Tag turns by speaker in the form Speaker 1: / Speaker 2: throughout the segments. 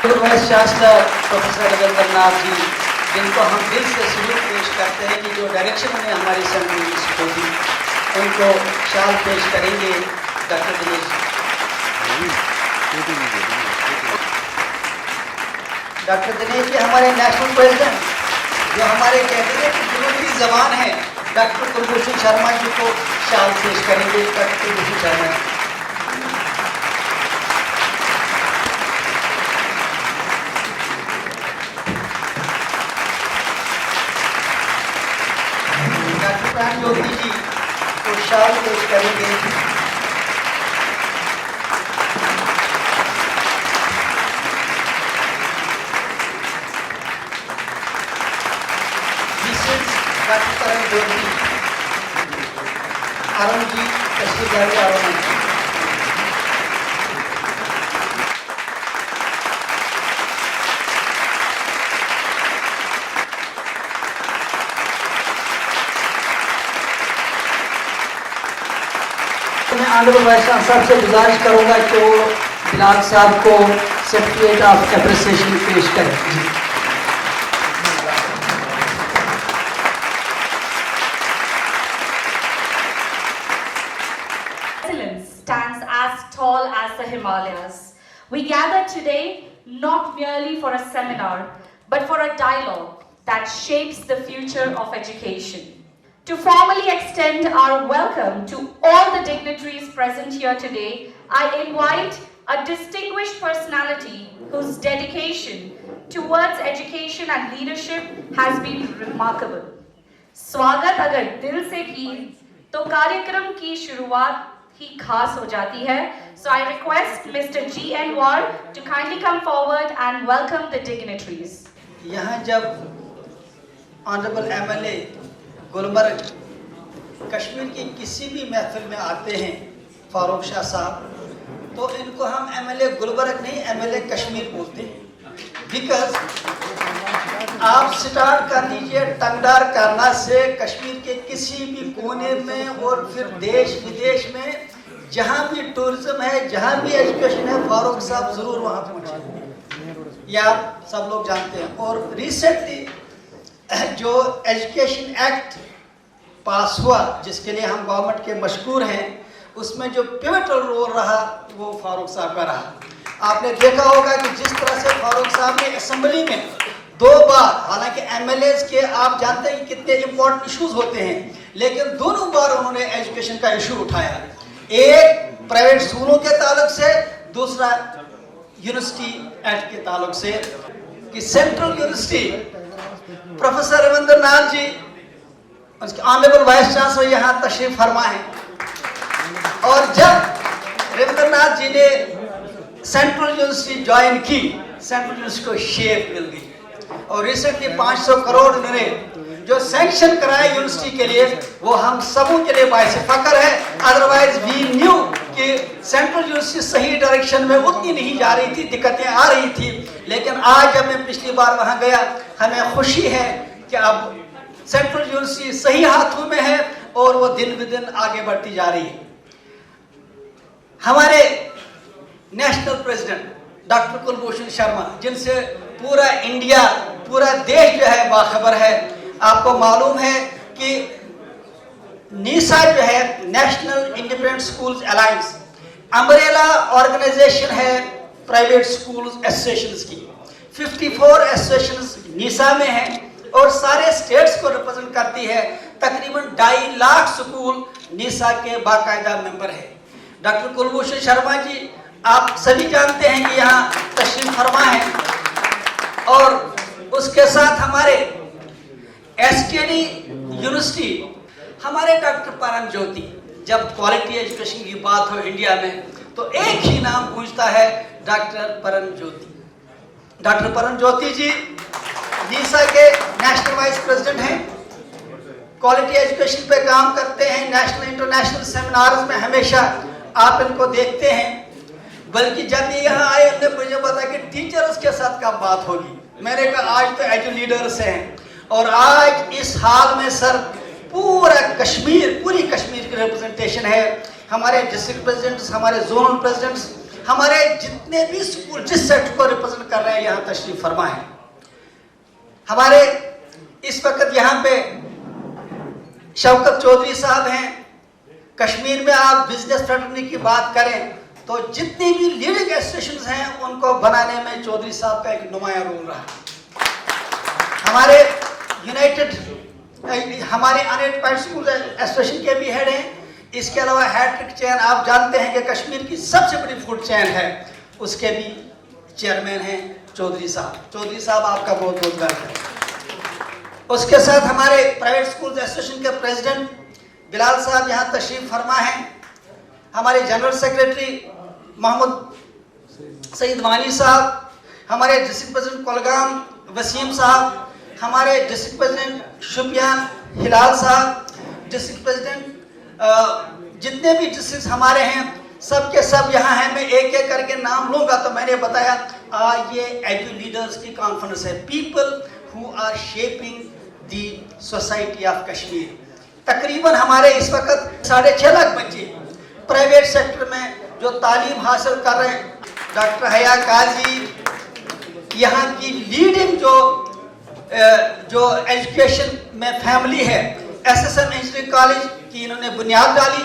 Speaker 1: Vice chancellor professor Rabindranath जी, जिनको हम दिल से सल्यूट पेश करते हैं कि जो डायरेक्शन उन्हें हमारी असेंबली को दी, उनको शाल पेश करेंगे डॉक्टर दिनेश। डॉक्टर दिनेश जी हमारे नेशनल प्रेसिडेंट, जो हमारे कैबिनेट की जुनूनी जबान है, डॉक्टर कुलभूषण शर्मा जी को शाल पेश करेंगे। डॉक्टर कुलभूषण शर्मा जी। डॉक्टर प्राण ज्योति जी को शाल पेश करेंगे। डॉक्टर करण ज्योति, अरुण जी तशरीफ लाइए। अरुण मैं ऑनरेबल वाइस चांसलर से गुजारिश करूंगा कि वो बिलाल साहब को सर्टिफिकेट ऑफ एप्रिसिएशन पेश करें।
Speaker 2: Stands as tall as the Himalayas. We gather today not merely for a seminar, but for a dialogue that shapes the future of education. To formally extend our welcome to all the dignitaries present here today, I invite a distinguished personality whose dedication towards education and leadership has been remarkable. स्वागत अगर दिल से की तो कार्यक्रम की शुरुआत ही खास हो जाती है. So I request Mr. G.N. Ward to kindly come forward and welcome the dignitaries.
Speaker 1: यहाँ जब ऑनरेबल एमएलए गुलबर्ग कश्मीर की किसी भी महफिल में आते हैं, फारूक शाह साहब, तो इनको हम एमएलए गुलबर्ग नहीं एमएलए कश्मीर बोलते हैं. बिकॉज आप स्टार्ट कर लीजिए टंगडार करना से कश्मीर के किसी भी कोने में और फिर देश विदेश में जहाँ भी टूरिज्म है, जहाँ भी एजुकेशन है, फारूक साहब जरूर वहाँ पहुँचे. या सब लोग जानते हैं. और रिसेंटली जो एजुकेशन एक्ट पास हुआ, जिसके लिए हम गवर्नमेंट के मशकूर हैं, उसमें जो पिवटल रोल रहा वो फारूक साहब का रहा. आपने देखा होगा कि जिस तरह से फारूक साहब ने असेंबली में 2 बार, हालांकि एमएलएज के आप जानते हैं कि कितने इंपॉर्टेंट इश्यूज होते हैं, लेकिन दोनों बार उन्होंने एजुकेशन का इशू उठाया. एक प्राइवेट स्कूलों के ताल्लुक से, दूसरा यूनिवर्सिटी एक्ट के ताल्लुक से कि सेंट्रल यूनिवर्सिटी प्रोफेसर रविंद्रनाथ जी, उसके ऑनरेबल वाइस चांसलर यहाँ तशरीफ फरमा है. और जब रविंद्रनाथ जी ने सेंट्रल यूनिवर्सिटी ज्वाइन की, सेंट्रल यूनिवर्सिटी को शेप मिल गई. और रिसेंटली 500 करोड़ उन्होंने जो सैंक्शन कराया यूनिवर्सिटी के लिए, वो हम सबों के लिए बायस फख्र है. अदरवाइज वी न्यू कि सेंट्रल यूनिवर्सिटी सही डायरेक्शन में उतनी नहीं जा रही थी, दिक्कतें आ रही थी. लेकिन आज जब मैं पिछली बार वहां गया, हमें खुशी है कि अब सेंट्रल यूनिवर्सिटी सही हाथों में है और वो दिन ब दिन आगे बढ़ती जा रही है. हमारे national president doctor Kulbhushan Sharma, जिनसे पूरा इंडिया, पूरा देश जो है बाखबर है. आपको मालूम है कि नीसा जो है, national independent schools alliance, umbrella organisation है प्राइवेट स्कूल्स एसोसिएशंस की. 54 एसोसिएशंस नीसा में हैं और सारे स्टेट्स को रिप्रेजेंट करती है. तकरीबन 2.5 लाख स्कूल नीसा के बाकायदा मेंबर है. डॉक्टर कुलभूषण शर्मा जी, आप सभी जानते हैं कि यहाँ तशरीफ फरमा है. और उसके साथ हमारे एसकेडी यूनिवर्सिटी, हमारे डॉक्टर परम ज्योति. जब क्वालिटी एजुकेशन की बात हो इंडिया में तो एक ही नाम पूछता है, डॉक्टर परम ज्योति. डॉक्टर परम ज्योति जी नीसा के नेशनल वाइस प्रेसिडेंट हैं. क्वालिटी एजुकेशन पे काम करते हैं. नेशनल इंटरनेशनल सेमिनार्स में हमेशा आप इनको देखते हैं. बल्कि जब ये यहाँ आए, हमने मुझे पता कि टीचर्स के साथ क्या बात होगी. मैंने कहा आज तो एजू लीडर्स हैं. और आज इस हाल में सर पूरा कश्मीर, पूरी कश्मीर की रिप्रेजेंटेशन है. हमारे डिस्ट्रिक्ट प्रेसिडेंट्स, हमारे जोनल प्रेसिडेंट्स हमारे जितने भी स्कूल जिस सेक्टर को रिप्रेजेंट कर रहे हैं यहाँ तशरीफ फरमा है। हमारे इस वक्त यहाँ पे शौकत चौधरी साहब हैं। कश्मीर में आप बिजनेस फ्रेंडली की बात करें तो जितनी भी लीडिंग एसोसिएशंस हैं उनको बनाने में चौधरी साहब का एक नुमाया रोल रहा। हमारे हमारे अनएडेड स्कूल एसोसिएशन के भी हेड हैं। इसके अलावा हैट्रिक चेन, आप जानते हैं कि कश्मीर की सबसे बड़ी फूड चेन है, उसके भी चेयरमैन हैं चौधरी साहब। चौधरी साहब आपका बहुत बहुत वेलकम। उसके साथ हमारे प्राइवेट स्कूल एसोसिएशन के प्रेसिडेंट बिलाल साहब यहाँ तशरीफ फरमा हैं। हमारे जनरल सेक्रेटरी मोहम्मद सईद वानी साहब, हमारे डिस्ट्रिक्ट प्रेसिडेंट कुलगाम वसीम साहब, हमारे डिस्ट्रिक्ट प्रेसिडेंट शुपियान हिलाल साहब, डिस्ट्रिक्ट प्रेसिडेंट जितने भी डिस्ट्रिक्ट हमारे हैं सबके सब यहाँ हैं। मैं एक एक करके नाम लूँगा। तो मैंने बताया ये एजू लीडर्स की कॉन्फ्रेंस है, people who are shaping the society of Kashmir. तकरीबन हमारे इस वक्त 6.5 लाख बच्चे प्राइवेट सेक्टर में जो तालीम हासिल कर रहे हैं। डॉक्टर हया काजी यहाँ की लीडिंग जो एजुकेशन में फैमिली है। SSM इंजीनियरिंग कॉलेज की इन्होंने बुनियाद डाली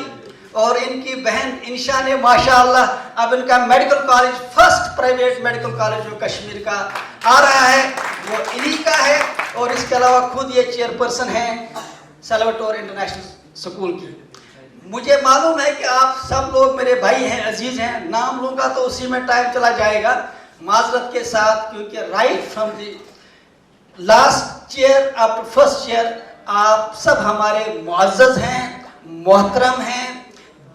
Speaker 1: और इनकी बहन इंशा ने माशाअल्लाह अब इनका medical college, first private medical college जो कश्मीर का आ रहा है वो इन्हीं का है। और इसके अलावा खुद ये चेयरपर्सन हैं सेल्वाटोर इंटरनेशनल स्कूल की। मुझे मालूम है कि आप सब लोग मेरे भाई हैं, अजीज हैं। नाम लूँगा तो उसी में टाइम चला जाएगा, माजरत के साथ, क्योंकि right from the last chair up to first chair आप सब हमारे मुअज़्ज़ज़ हैं, मोहतरम हैं।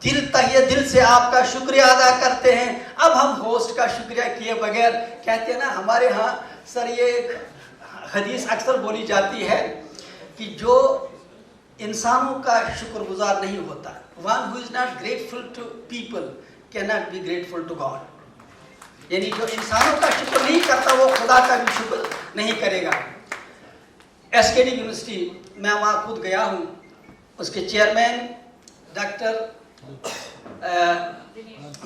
Speaker 1: तहे दिल से आपका शुक्रिया अदा करते हैं। अब हम होस्ट का शुक्रिया किए बगैर, कहते हैं ना हमारे यहाँ सर, ये एक हदीस अक्सर बोली जाती है कि जो इंसानों का शुक्रगुजार नहीं होता, one who is not grateful to people cannot be grateful to God. यानी जो इंसानों का शुक्र नहीं करता वो खुदा का भी शुक्र नहीं करेगा। SKD यूनिवर्सिटी मैं वहाँ खुद गया हूँ, उसके चेयरमैन डॉक्टर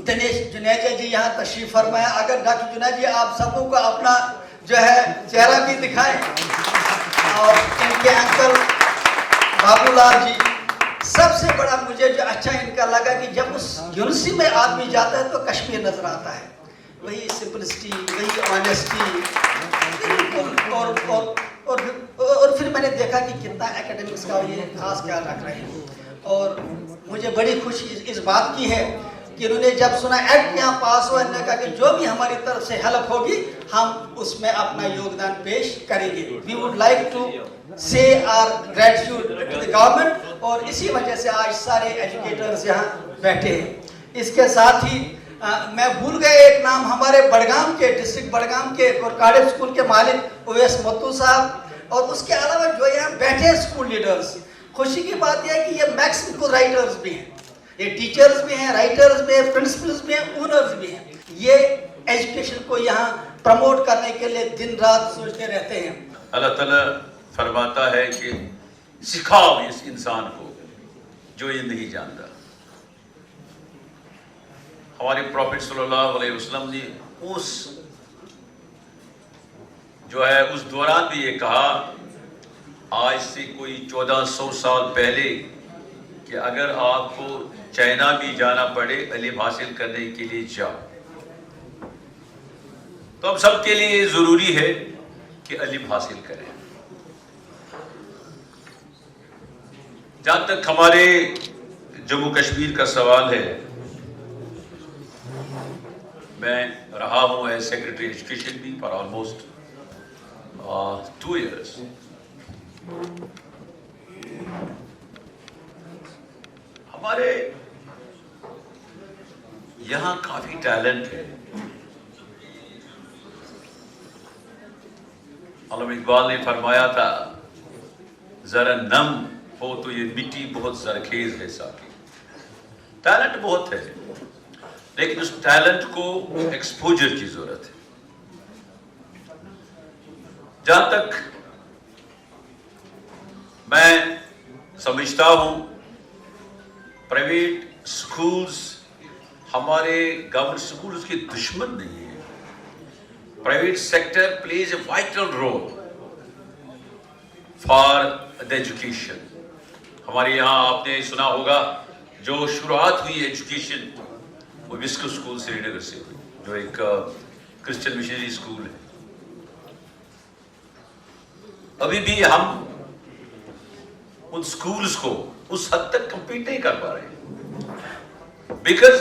Speaker 1: दिनेश जुनेजा जी यहाँ तशरीफ फरमाया। अगर डॉक्टर जुनेजा जी आप सबों को अपना जो है चेहरा भी दिखाएं, और इनके अंकल बाबूलाल जी। सबसे बड़ा मुझे जो अच्छा इनका लगा कि जब उस यूनिवर्सिटी में आदमी जाता है तो कश्मीर नजर आता है। वही सिंपलिसिटी, वही ऑनेस्टी, और फिर मैंने देखा कि कितना एकेडमिक्स का ये खास ख्याल रख रहे हैं। और मुझे बड़ी खुशी इस बात की है कि उन्होंने जब सुना एक्ट यहाँ पास हुआ, इन्होंने कहा कि जो भी हमारी तरफ से हेल्प होगी हम उसमें अपना योगदान पेश करेंगे। We would like to say our gratitude to the government. और इसी वजह से आज सारे एजुकेटर्स यहाँ बैठे हैं। इसके साथ ही मैं भूल गया एक नाम, हमारे बड़गाम के, डिस्ट्रिक्ट बड़गाम के कोरकाड़े स्कूल के मालिक उवैस मत्तू साहब, और उसके अलावा जो यहाँ बैठे स्कूल लीडर्स। खुशी की बात यह है कि ये मैक्सिमम राइटर्स भी हैं, ये टीचर्स भी हैं, राइटर्स भी हैं, प्रिंसिपल्स भी हैं, ओनर्स भी हैं। ये एजुकेशन को यहाँ प्रमोट करने के लिए दिन रात सोचते रहते हैं।
Speaker 3: अल्लाह ताला फरमाता है कि सिखाओ इस इंसान को जो ये नहीं जानता। हमारे प्रॉफिट सल्लल्लाहु अलैहि वसल्लम ने उस जो है उस दौरान भी ये कहा, आज से कोई 1400 साल पहले, कि अगर आपको चाइना भी जाना पड़े इल्म हासिल करने के लिए जाओ। तो अब सबके लिए जरूरी है कि इल्म हासिल करें। जहां तक हमारे जम्मू कश्मीर का सवाल है, मैं रहा हूं एज सेक्रेटरी एजुकेशन भी फॉर ऑलमोस्ट 2 years। हमारे यहाँ काफी टैलेंट है। अल्लामा इकबाल ने फरमाया था, जरा नम हो तो ये मिट्टी बहुत जरखेज है साकी। टैलेंट बहुत है, लेकिन उस टैलेंट को एक्सपोजर की जरूरत है। जहां तक मैं समझता हूं, प्राइवेट स्कूल्स हमारे गवर्नमेंट स्कूल उसके दुश्मन नहीं है. Private sector plays a vital role for the education. हमारे यहाँ आपने सुना होगा जो शुरुआत हुई एजुकेशन वो विस्को स्कूल श्रीनगर से हुई, जो एक क्रिश्चियन मिशनरी स्कूल है. अभी भी हम उन स्कूल्स को उस हद तक कंपीट नहीं कर पा रहे, because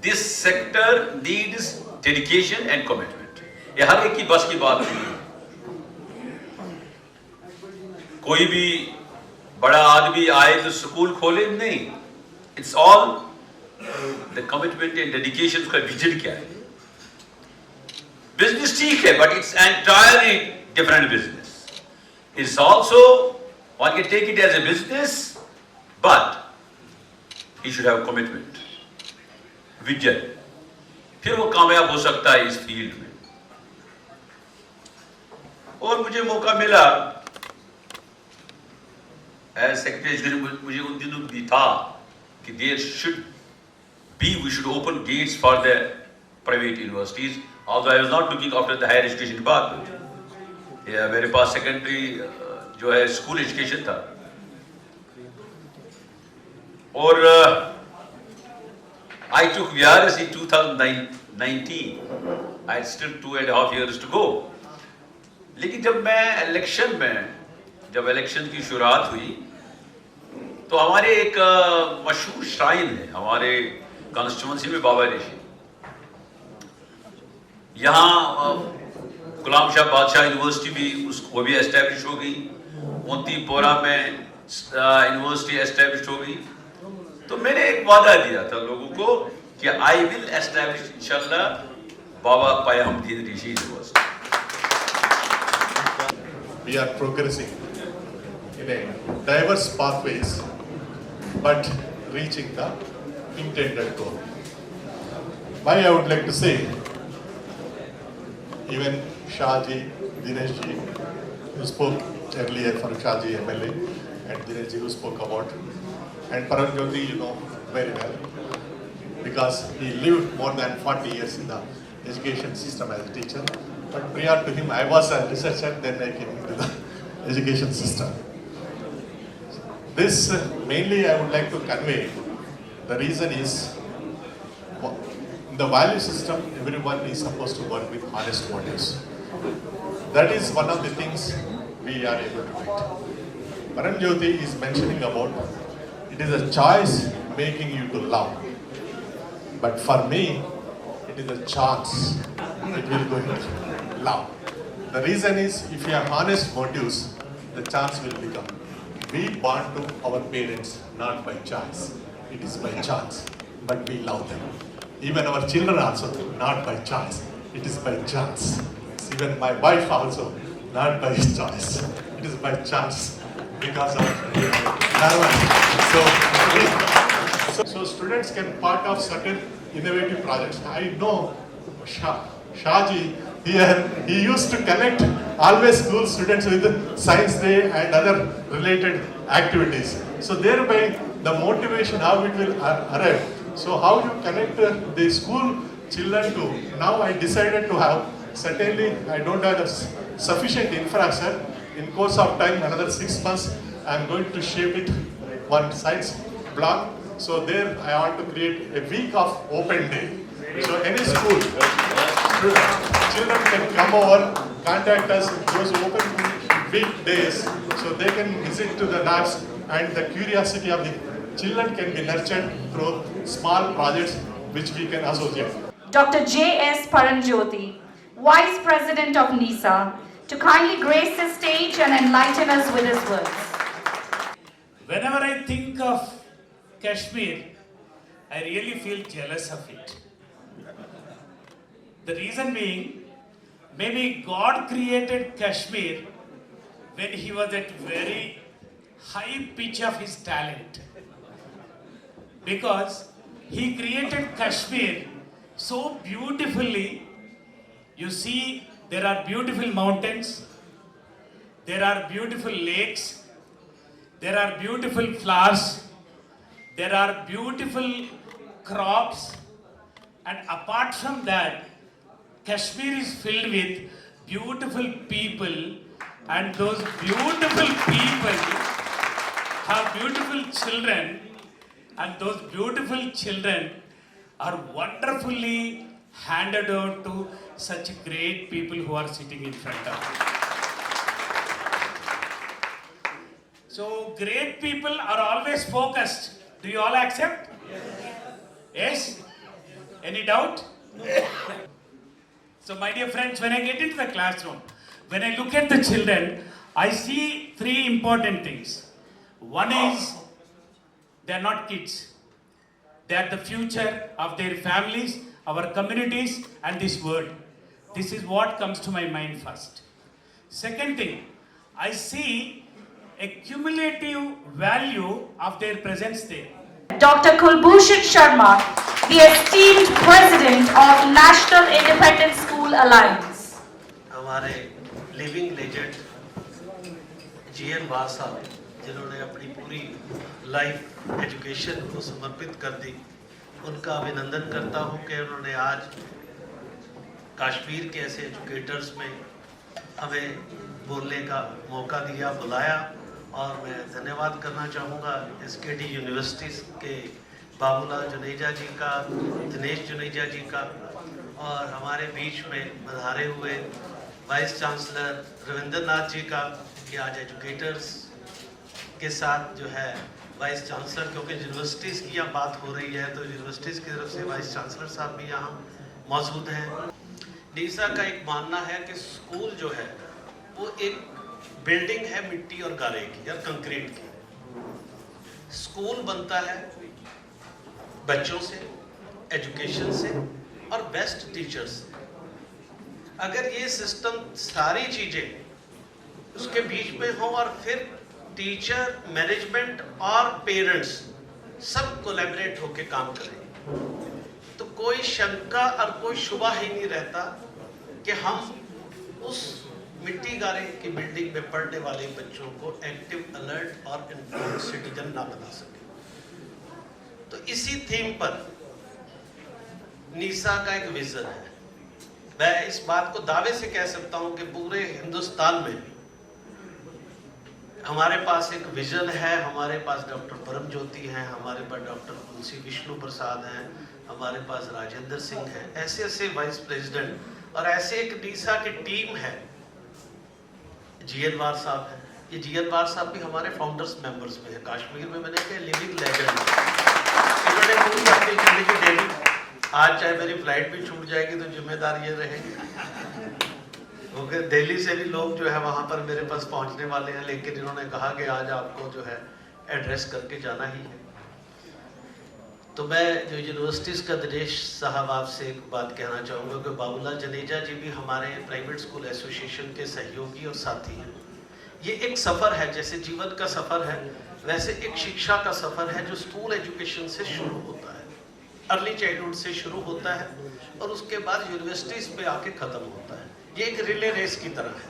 Speaker 3: this sector needs dedication and commitment. ये हर एक की बस की बात नहीं है. कोई भी बड़ा आदमी आए तो स्कूल खोले नहीं. It's all the commitment and dedication. उसका विजन क्या है? बिजनेस ठीक है, but it's entirely different business. It's also, one can take it as a business, but he should have commitment, vision. फिर वो कामयाब हो सकता है इस फील्ड में. और मुझे मौका मिला एज सेक्रेटरी एजुकेशन, मुझे उन दिनों भी था कि there should be, we should open gates for the private universities. Although I was not looking after the higher education department. मेरे पास सेकेंडरी जो है स्कूल एजुकेशन था. और आई टुक VRS in 2019. I had still 2.5 years to go. लेकिन जब मैं जब इलेक्शन की शुरुआत हुई तो हमारे एक मशहूर श्राइन है हमारे कॉन्स्टिट्यूंसी में, बाबा ऋषि. यहाँ गुलाम शाह बादशाह यूनिवर्सिटी भी वो भी एस्टेब्लिश हो गई. मोतीपोरा में यूनिवर्सिटी एस्टेब्लिश हो गई. तो मैंने एक वादा दिया था लोगों को कि आई विल एस्टेब्लिश इंशाल्लाह बाबा पायहमदीन ऋषि university.
Speaker 4: We are progressing in a diverse pathways, but reaching the intended goal. Why I would like to say, even Shahji, Dineshji, who spoke earlier for Shahji MLA, and Dineshji who spoke about, and Paranjyoti you know very well, because he lived more than 40 years in the education system as a teacher. But prior to him, I was a researcher, then I came into the education system. This mainly I would like to convey. The reason is, in the value system, everyone is supposed to work with honest motives. That is one of the things we are able to do. Paranjyoti is mentioning about it is a choice making you to love. But for me, it is a chance it will go into love. The reason is, if you have honest motives, the chance will become. We born to our parents not by choice. It is by chance, but we love them. Even our children also not by choice. It is by chance. Even my wife also not by choice. It is by chance because of so students can part of certain innovative projects. I know Shahji here, he used to connect always school students with science day and other related activities. So thereby the motivation, how it will arrive. So how you connect the school children to, now I decided to have, certainly I don't have sufficient infrastructure. In course of time, another 6 months, I am going to shape it one science block. So there I want to create a week of open day. So any school, children can come over, contact us, those open weekdays, so they can visit to the labs, and the curiosity of the children can be nurtured through small projects which we can associate.
Speaker 2: Dr. J.S. Paranjyoti, Vice President of NISA, to kindly grace the stage and enlighten us with his words.
Speaker 5: Whenever I think of Kashmir, I really feel jealous of it. The reason being, maybe God created Kashmir when he was at very high pitch of his talent. Because he created Kashmir so beautifully. You see, there are beautiful mountains, there are beautiful lakes, there are beautiful flowers, there are beautiful crops, And apart from that, Kashmir is filled with beautiful people, and those beautiful people have beautiful children, and those beautiful children are wonderfully handed over to such great people who are sitting in front of you. So great people are always focused. Do you all accept? Yes? Any doubt? So my dear friends, when I get into the classroom, when I look at the children, I see three important things. One is, they are not kids. They are the future of their families, our communities, and this world. This is what comes to my mind first. Second thing, I see a cumulative value of their presence there.
Speaker 2: Dr. Kulbhushan Sharma, the esteemed President of National Independent School Alliance.
Speaker 6: हमारे living legend GN वार साहब, जिन्होंने अपनी पूरी life education को समर्पित कर दी, उनका अभिनंदन करता हूं कि उन्होंने आज कश्मीर के ऐसे एजुकेटर्स में हमें बोलने का मौका दिया, बुलाया। और मैं धन्यवाद करना चाहूँगा एसकेडी यूनिवर्सिटीज़ के बाबूलाल जुनेजा जी का, दिनेश जुनेजा जी का, और हमारे बीच में पधारे हुए वाइस चांसलर रविंद्र नाथ जी का, कि आज एजुकेटर्स के साथ जो है वाइस चांसलर, क्योंकि यूनिवर्सिटीज़ की यहाँ बात हो रही है तो यूनिवर्सिटीज़ की तरफ से वाइस चांसलर साहब भी यहाँ मौजूद हैं। नीसा का एक मानना है कि स्कूल जो है वो एक बिल्डिंग है मिट्टी और गारे की या कंक्रीट की। स्कूल बनता है बच्चों से, एजुकेशन से और बेस्ट टीचर्स से। अगर ये सिस्टम सारी चीजें उसके बीच में हो और फिर टीचर, मैनेजमेंट और पेरेंट्स सब कोलैबोरेट होकर काम करें, तो कोई शंका और कोई शुबा ही नहीं रहता कि हम उस मिट्टी गारे की बिल्डिंग में पढ़ने वाले बच्चों को एक्टिव, अलर्ट और इन्फॉर्म्ड सिटीजन ना बना सके। तो इसी थीम पर नीसा का एक विजन है। मैं इस बात को दावे से कह सकता हूं कि पूरे हिंदुस्तान में हमारे पास एक विजन है। हमारे पास डॉक्टर परम ज्योति हैं, हमारे पास डॉक्टर तुलसी विष्णु प्रसाद हैं, हमारे पास राजेंद्र सिंह हैं, ऐसे ऐसे वाइस प्रेसिडेंट और ऐसे एक नीसा की टीम है। जीएन वार साहब हैं, ये जीएन वार साहब भी हमारे फाउंडर्स मेंबर्स में है। कश्मीर में मैंने कहा लिविंग लेजेंड, इन्होंने पूरी अपनी जिंदगी दिल्ली, आज चाहे मेरी फ्लाइट भी छूट जाएगी तो जिम्मेदार ये रहेगी, क्योंकि दिल्ली से भी लोग जो है वहाँ पर मेरे पास पहुँचने वाले हैं, लेकिन इन्होंने कहा कि आज आपको जो है एड्रेस करके जाना ही है। तो मैं जो यूनिवर्सिटीज़ का दिनेश साहब आपसे एक बात कहना चाहूँगा कि बाबूलाल जुनेजा जी भी हमारे प्राइवेट स्कूल एसोसिएशन के सहयोगी और साथी हैं। ये एक सफ़र है, जैसे जीवन का सफ़र है वैसे एक शिक्षा का सफ़र है जो स्कूल एजुकेशन से शुरू होता है, अर्ली चाइल्डहुड से शुरू होता है और उसके बाद यूनिवर्सिटीज़ पे आके ख़त्म होता है। ये एक रिले रेस की तरह है।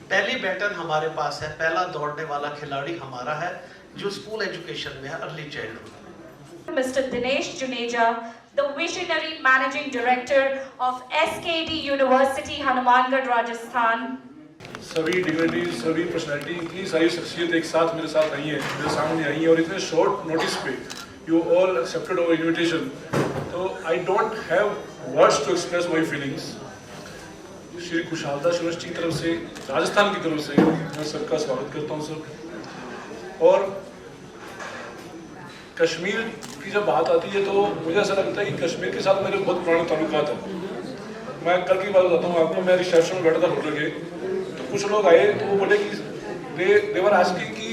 Speaker 6: पहली बैटन हमारे पास है, पहला दौड़ने वाला खिलाड़ी हमारा है जो स्कूल एजुकेशन में है, early childhood.
Speaker 2: Mr. Dinesh Juneja, the visionary managing director of SKD University, Hanumangarh, Rajasthan.
Speaker 7: सभी डिग्निटीज, सभी पर्सनैलिटी, इतनी सारी शख्सियत एक साथ मेरे साथ आई हैं, मेरे सामने आई हैं और इतने शॉर्ट नोटिस पे you all accepted our invitation. तो I don't have words to express my feelings. Shri Kushaldas university की तरफ से, राजस्थान की तरफ से मैं सबका स्वागत करता हूँ सर। और कश्मीर की जब बात आती है तो मुझे ऐसा लगता है कि कश्मीर के साथ मेरे बहुत पुराने ताल्लुकात हैं। मैं कल की बात बताता हूँ आपको, मैं रिसेप्शन में बैठा था होटल के, तो कुछ लोग आए तो वो बोले कि देवर आस्किंग कि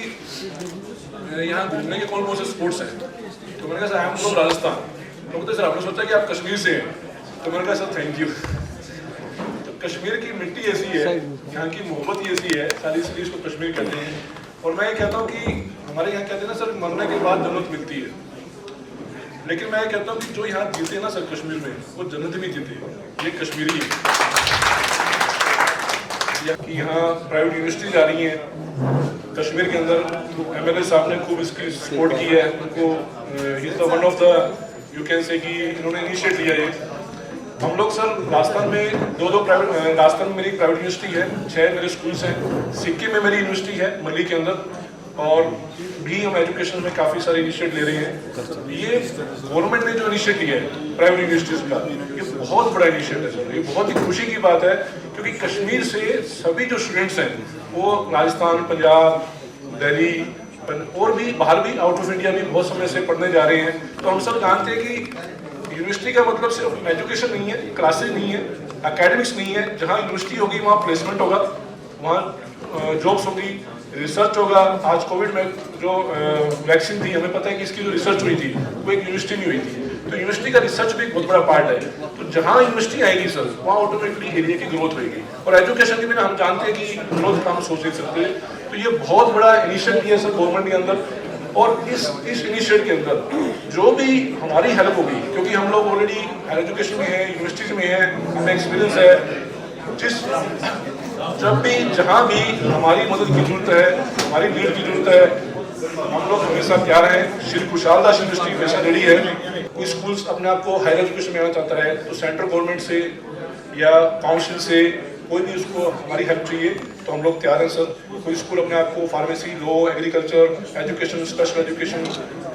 Speaker 7: यहाँ घूमने के कौन कौन से स्पोर्ट्स हैं। तो मैंने कहा sir I am from Rajasthan. तो बोलते सर आपने सोचा कि आप कश्मीर से हैं। तो मैंने कहा सर थैंक यू। तो कश्मीर की मिट्टी ऐसी है, यहाँ की मोहब्बत ही ऐसी है, सारी इसलिए इसको कश्मीर कहते हैं। और मैं ये कहता हूँ कि हमारे यहाँ कहते हैं ना सर मरने के बाद जन्नत मिलती है, लेकिन मैं कहता हूँ कि जो यहाँ जीते हैं ना सर कश्मीर में, वो जन्नत में जीते, ये कश्मीरी है। कि यहाँ प्राइवेट यूनिवर्सिटीज आ रही हैं कश्मीर के अंदर, एमएलए साहब ने खूब इसकी सपोर्ट की है उनको। He is the one of the you can say कि इन्होंने इनिशिएट लिया है हम लोग सर राजस्थान में दो प्राइवेट, राजस्थान में मेरी प्राइवेट यूनिवर्सिटी है, 6 मेरे स्कूल्स हैं, सिक्किम में मेरी यूनिवर्सिटी है मली के अंदर, और भी हम एजुकेशन में काफ़ी सारे इनिशिएटिव ले रहे हैं। ये गवर्नमेंट ने जो इनिशिएटिव लिया है प्राइवेट यूनिवर्सिटीज़ का, ये बहुत बड़ा इनिशिएटिव है सर, ये बहुत ही खुशी की बात है, क्योंकि कश्मीर से सभी जो स्टूडेंट्स हैं वो राजस्थान, पंजाब, दिल्ली और भी बाहर भी, आउट ऑफ इंडिया भी बहुत समय से पढ़ने जा रहे हैं। तो हम सब जानते हैं कि यूनिवर्सिटी का मतलब सिर्फ एजुकेशन नहीं है, क्लासेज नहीं है, एकेडमिक्स नहीं है। जहाँ यूनिवर्सिटी होगी वहाँ प्लेसमेंट होगा, वहाँ जॉब्स होगी, रिसर्च होगा। आज कोविड में जो वैक्सीन थी, हमें पता है कि इसकी जो रिसर्च हुई थी वो एक यूनिवर्सिटी में हुई थी, तो यूनिवर्सिटी का रिसर्च भी एक बहुत बड़ा पार्ट है। तो जहाँ यूनिवर्सिटी आएगी सर, वहाँ ऑटोमेटिकली एरिया की ग्रोथ होगी, और एजुकेशन के बिना हम जानते हैं कि ग्रोथ का हम सोच नहीं सकते। तो ये बहुत बड़ा इनिशिएटिव है सर गवर्नमेंट के अंदर, और इस इनिशिएटिव के अंदर जो भी हमारी हेल्प होगी, क्योंकि हम लोग ऑलरेडी एजुकेशन में हैं, यूनिवर्सिटीज में हैं, हमें एक्सपीरियंस है, जब भी जहाँ भी हमारी मदद की जरूरत है, हमारी लीड की जरूरत है, हम लोग हमेशा तैयार हैं। श्री कुशाल दास यूनिवर्सिटी हमेशा रेडी है। कोई स्कूल्स अपने आप को हायर एजुकेशन में आना चाहता है तो सेंट्रल गवर्नमेंट से या काउंसिल से कोई भी उसको हमारी हेल्प चाहिए तो हम लोग तैयार हैं सर। कोई स्कूल अपने आप को pharmacy, law, agriculture, education, special education,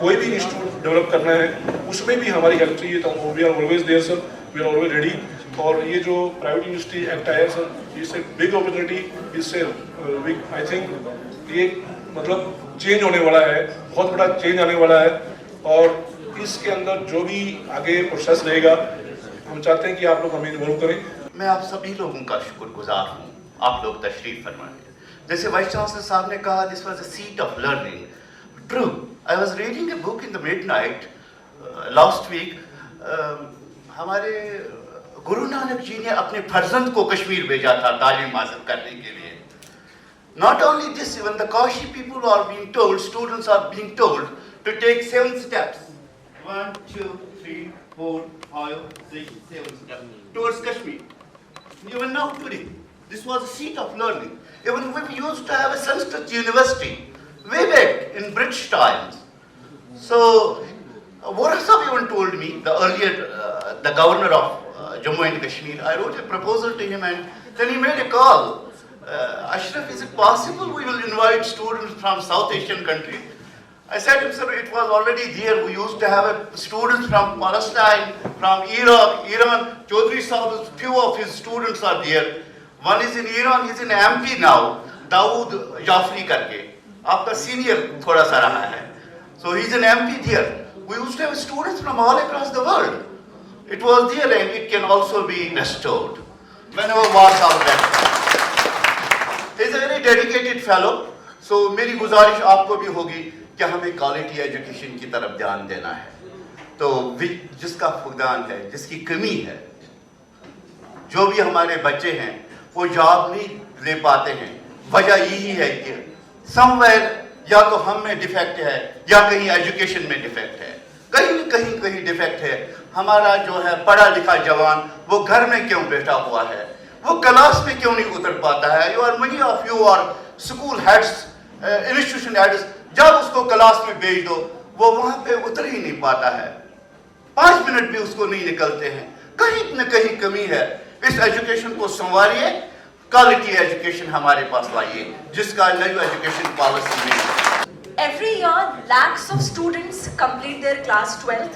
Speaker 7: कोई भी इंस्टीट्यूट डेवलप करना है, उसमें भी हमारी हेल्प चाहिए तो we are always there sir, we are always ready. और ये जो प्राइवेट यूनिवर्सिटी एक्ट आया सर, इससे बिग अपॉर्चुनिटी, इससे आई थिंक ये मतलब चेंज होने वाला है, बहुत बड़ा चेंज आने वाला है, और इसके अंदर जो भी आगे प्रोसेस रहेगा हम चाहते हैं कि आप लोग हमें इन्वॉल्व करें।
Speaker 8: मैं आप सभी लोगों का शुक्रगुजार हूँ, आप लोग तशरीफ फरमाए। जैसे वाइस चांसलर साहब ने कहा, this was a seat of learning. True, I was reading a book in the midnight last week. हमारे गुरु नानक जी ने अपने फर्जंद को कश्मीर भेजा था तालीम हासिल करने के लिए। Not only this, even the Kashi people are being told, students are being told to take 7 steps. 1, 2, 3, 4, 5, 6, 7 steps towards Kashmir. Even now today, this was a seat of learning. Even we used to have a Sanskrit university way back in British times. So, Vora Sahib even told me, the governor of Jammu and Kashmir, I wrote a proposal to him and then he made a call. Ashraf, is it possible we will invite students from South Asian countries? I said to him, sir, it was already there. We used to have students from Palestine, from Iraq, Iran. Chaudhry Sahib, few of his students are there. One is in Iran, he's in MP now, Dawood Jafri karke. Aapka senior thoda sa raha hai. So he's an MP there. We used to have students from all across the world. It was there and it can also be restored. Whenever wars are left. He's a very dedicated fellow. So मेरी गुजारिश आपको भी होगी कि हमें quality education की तरफ ध्यान देना है। तो जिसका फुकदान है, जिसकी कमी है, जो भी हमारे बच्चे हैं वो जॉब नहीं ले पाते हैं, वजह यही है कि समवेयर या तो हम में डिफेक्ट है या कहीं एजुकेशन में डिफेक्ट है, कहीं डिफेक्ट है। हमारा जो है पढ़ा लिखा जवान वो घर में क्यों बैठा हुआ है, वो क्लास में क्यों नहीं उतर पाता है। You are money of you are school heads, institution heads, जब उसको क्लास में भेज दो वो वहां पे उतर ही नहीं पाता है, 5 मिनट भी उसको नहीं निकलते हैं। कहीं न कहीं कमी है। इस एजुकेशन को संवारिए, क्वालिटी एजुकेशन हमारे पास लाइए, जिसका न्यू एजुकेशन पॉलिसी में।
Speaker 2: Every year, lakhs of students complete their class 12th.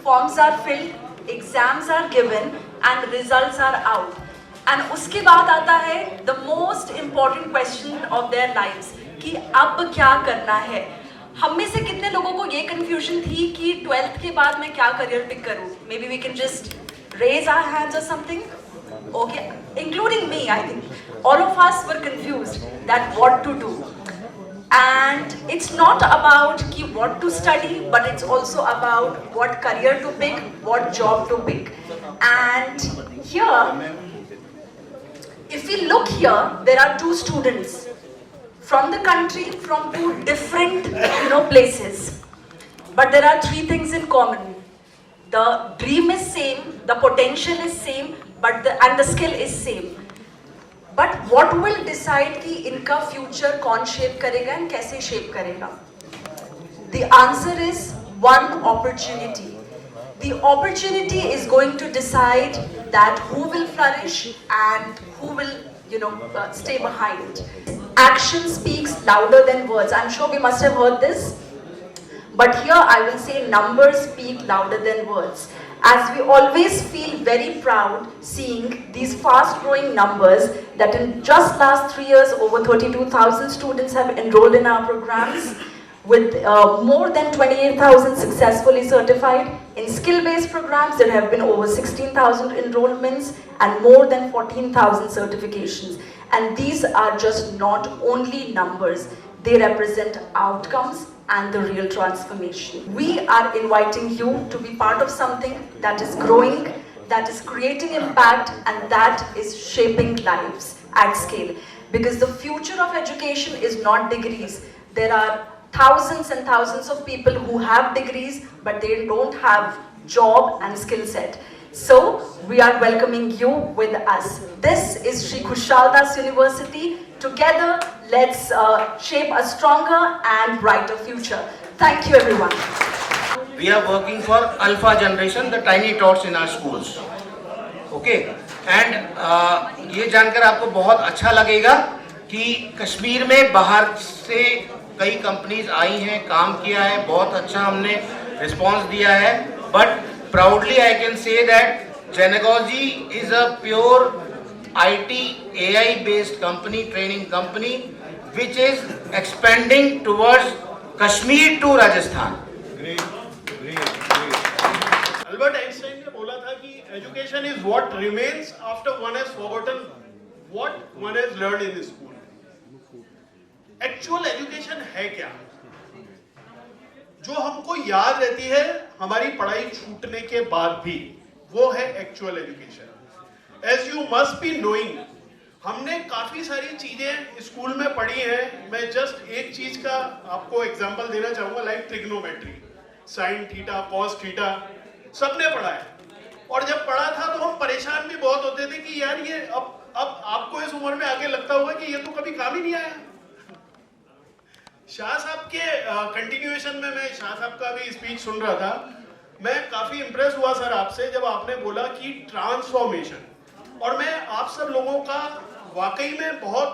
Speaker 2: Forms are filled, exams are given, and results are out. And उसके बाद आता है the most important question of their lives कि अब क्या करना है। हम में से कितने लोगों को ये confusion थी कि 12th के बाद मैं क्या career pick करूँ? Maybe we can just raise our hands or something. Okay, including me, I think. All of us were confused that what to do. And it's not about what to study, but it's also about what career to pick, what job to pick. And here, if we look here, there are 2 students from the country, from 2 different places. But there are 3 things in common. The dream is same, the potential is same, and the skill is same. But what will decide कि इनका future कौन shape करेगा and कैसे shape करेगा? The answer is one opportunity. The opportunity is going to decide
Speaker 9: that who will flourish and who will, stay behind. Action speaks louder than words. I'm sure we must have heard this. But here I will say numbers speak louder than words. As we always feel very proud seeing these fast growing numbers that in just last 3 years over 32,000 students have enrolled in our programs, with more than 28,000 successfully certified. In skill-based programs, there have been over 16,000 enrollments and more than 14,000 certifications. And these are just not only numbers, they represent outcomes and the real transformation. We are inviting you to be part of something that is growing, that is creating impact, and that is shaping lives at scale. Because the future of education is not degrees. There are thousands and thousands of people who have degrees, but they don't have job and skill set. So we are welcoming you with us. This is Shri Khushal Das University. Together, let's shape a stronger and brighter future. Thank you, everyone.
Speaker 10: We are working for Alpha generation, the tiny tots in our schools. Okay, and ये जानकर आपको बहुत अच्छा लगेगा कि कश्मीर में बाहर से कई कंपनीज आई हैं, काम किया है, बहुत अच्छा हमने रिस्पांस दिया है. But proudly I can say that जेनेगोजी is a pure IT AI based company, training company, which is expanding towards Kashmir to Rajasthan.
Speaker 4: Albert Einstein ने बोला था कि education is what remains after one has forgotten what one has learned in school. Actual education है क्या? जो हमको याद रहती है हमारी पढ़ाई छूटने के बाद भी, वो है actual education. As you must be knowing, हमने काफी सारी चीजें स्कूल में पढ़ी हैं. मैं जस्ट एक चीज का आपको एग्जांपल देना चाहूंगा, like trigonometry, sine theta, cos theta, सबने पढ़ा है. और जब पढ़ा था तो हम परेशान भी बहुत होते थे कि यार ये अब आपको इस उम्र में आगे लगता होगा कि ये तो कभी काम ही नहीं आया. शाह साहब के कंटिन्यूएशन में मैं शाह साहब का भी स्पीच सुन रहा था. मैं काफी इंप्रेस हुआ सर आपसे जब आपने बोला कि ट्रांसफॉर्मेशन. और मैं आप सब लोगों का वाकई में बहुत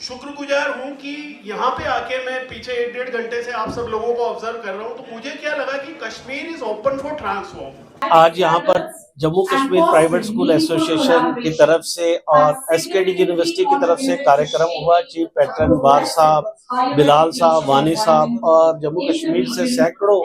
Speaker 4: शुक्रगुजार हूं कि यहाँ पे आके मैं पीछे 1-1.5 घंटे से आप सब लोगों को ऑब्जर्व कर रहा हूं, तो मुझे क्या लगा कि Kashmir is open for transform.
Speaker 11: आज यहाँ पर Jammu Kashmir private school association की तरफ से और SKD यूनिवर्सिटी की तरफ से कार्यक्रम हुआ. चीफ पैटर्न वार साहब, बिलाल साहब, वानी साहब और जम्मू कश्मीर से सैकड़ों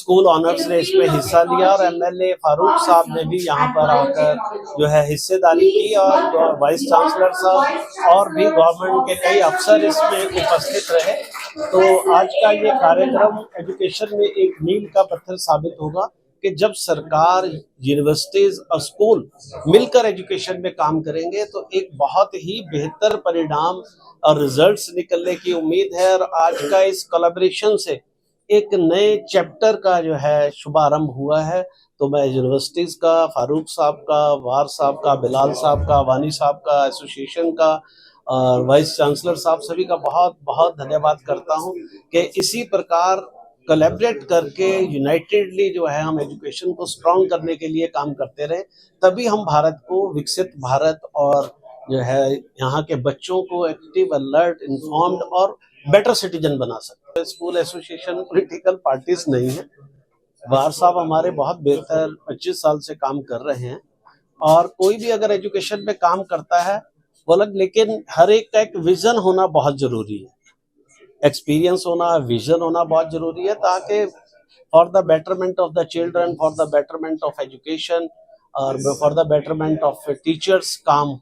Speaker 11: स्कूल ऑनर्स ने इसमें हिस्सा लिया और MLA फारूक साहब ने भी यहाँ पर आकर जो है हिस्सेदारी की और वाइस चांसलर साहब और भी गवर्नमेंट के कई अफसर इसमें उपस्थित रहे. तो आज का ये कार्यक्रम एजुकेशन में एक मील का पत्थर साबित होगा कि जब सरकार, यूनिवर्सिटीज और स्कूल मिलकर एजुकेशन में काम करेंगे तो एक बहुत ही बेहतर परिणाम और रिजल्ट्स निकलने की उम्मीद है. और आज का इस कोलैबोरेशन से एक नए चैप्टर का जो है शुभारंभ हुआ है. तो मैं यूनिवर्सिटीज का, फारूक साहब का, वार साहब का, बिलाल साहब का, वानी साहब का, एसोसिएशन का और वाइस चांसलर साहब सभी का बहुत बहुत धन्यवाद करता हूँ कि इसी प्रकार कोलैबोरेट करके यूनाइटेडली जो है हम एजुकेशन को स्ट्रॉन्ग करने के लिए काम करते रहे. तभी हम भारत को विकसित भारत और जो है यहाँ के बच्चों को एक्टिव, अलर्ट, इन्फॉर्म्ड और बेटर सिटीजन बना सकते हैं. स्कूल एसोसिएशन पॉलिटिकल पार्टीज नहीं है. वार साहब हमारे बहुत बेहतर 25 साल से काम कर रहे हैं और कोई भी अगर एजुकेशन में काम करता है वो अलग, लेकिन हर एक का एक विजन होना बहुत जरूरी है. एक्सपीरियंस होना, विजन होना बहुत जरूरी है ताकि for the betterment of the children, for the betterment of education और for the betterment of teachers काम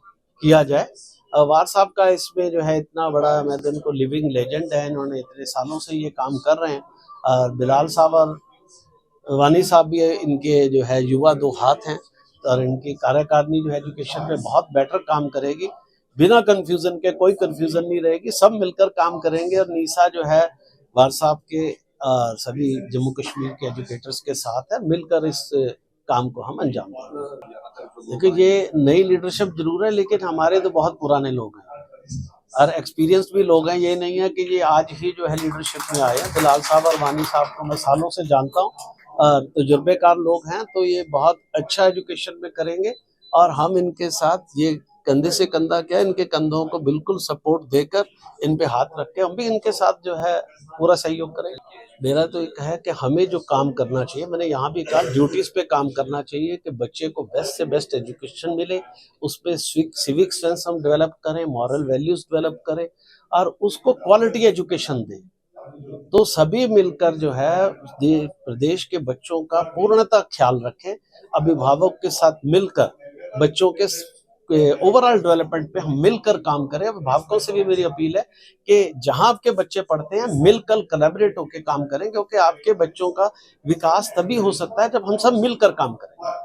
Speaker 11: किया जाए. वार साहब का इसमें जो है इतना बड़ा, मैं तो इनको लिविंग लेजेंड है, इन्होंने इतने सालों से ये काम कर रहे हैं. और बिलाल साहब और वानी साहब भी इनके जो है युवा दो हाथ हैं और इनकी कार्यकारिणी जो है एजुकेशन में बहुत बेटर काम करेगी. बिना कंफ्यूजन के, कोई कंफ्यूजन नहीं रहेगी, सब मिलकर काम करेंगे. और नीसा जो है वार साहब के सभी जम्मू कश्मीर के एजुकेटर्स के साथ है, मिलकर इस काम को हम अंजाम देंगे. देखिए ये नई लीडरशिप जरूर है, लेकिन हमारे तो बहुत पुराने लोग हैं और एक्सपीरियंस भी लोग हैं. ये नहीं है कि ये आज ही जो है लीडरशिप में आए हैं. बिलाल साहब और वानी साहब को मैं सालों से जानता हूँ. तजुर्बेकार लोग हैं, तो ये बहुत अच्छा एजुकेशन में करेंगे और हम इनके साथ ये कंधे से कंधा क्या, इनके कंधों को बिल्कुल सपोर्ट देकर इन पे हाथ रख के हम भी इनके साथ जो है पूरा सहयोग करेंगे। मेरा तो एक है कि हमें जो काम करना चाहिए, मैंने यहाँ भी कहा, ड्यूटीज पे काम करना चाहिए कि बच्चे को बेस्ट से बेस्ट एजुकेशन मिले, उस पर सिविक सेंस हम डेवलप करें, मॉरल वैल्यूज डेवलप करें और उसको क्वालिटी एजुकेशन दें। तो सभी मिलकर जो है प्रदेश के बच्चों का पूर्णतः ख्याल रखें, अभिभावक के साथ मिलकर बच्चों के ओवरऑल डेवलपमेंट पे हम मिलकर काम करें। अभिभावकों से भी मेरी अपील है कि जहां आपके बच्चे पढ़ते हैं मिलकर कोलैबोरेट होकर काम करें, क्योंकि आपके बच्चों का विकास तभी हो सकता है जब हम सब मिलकर काम करें।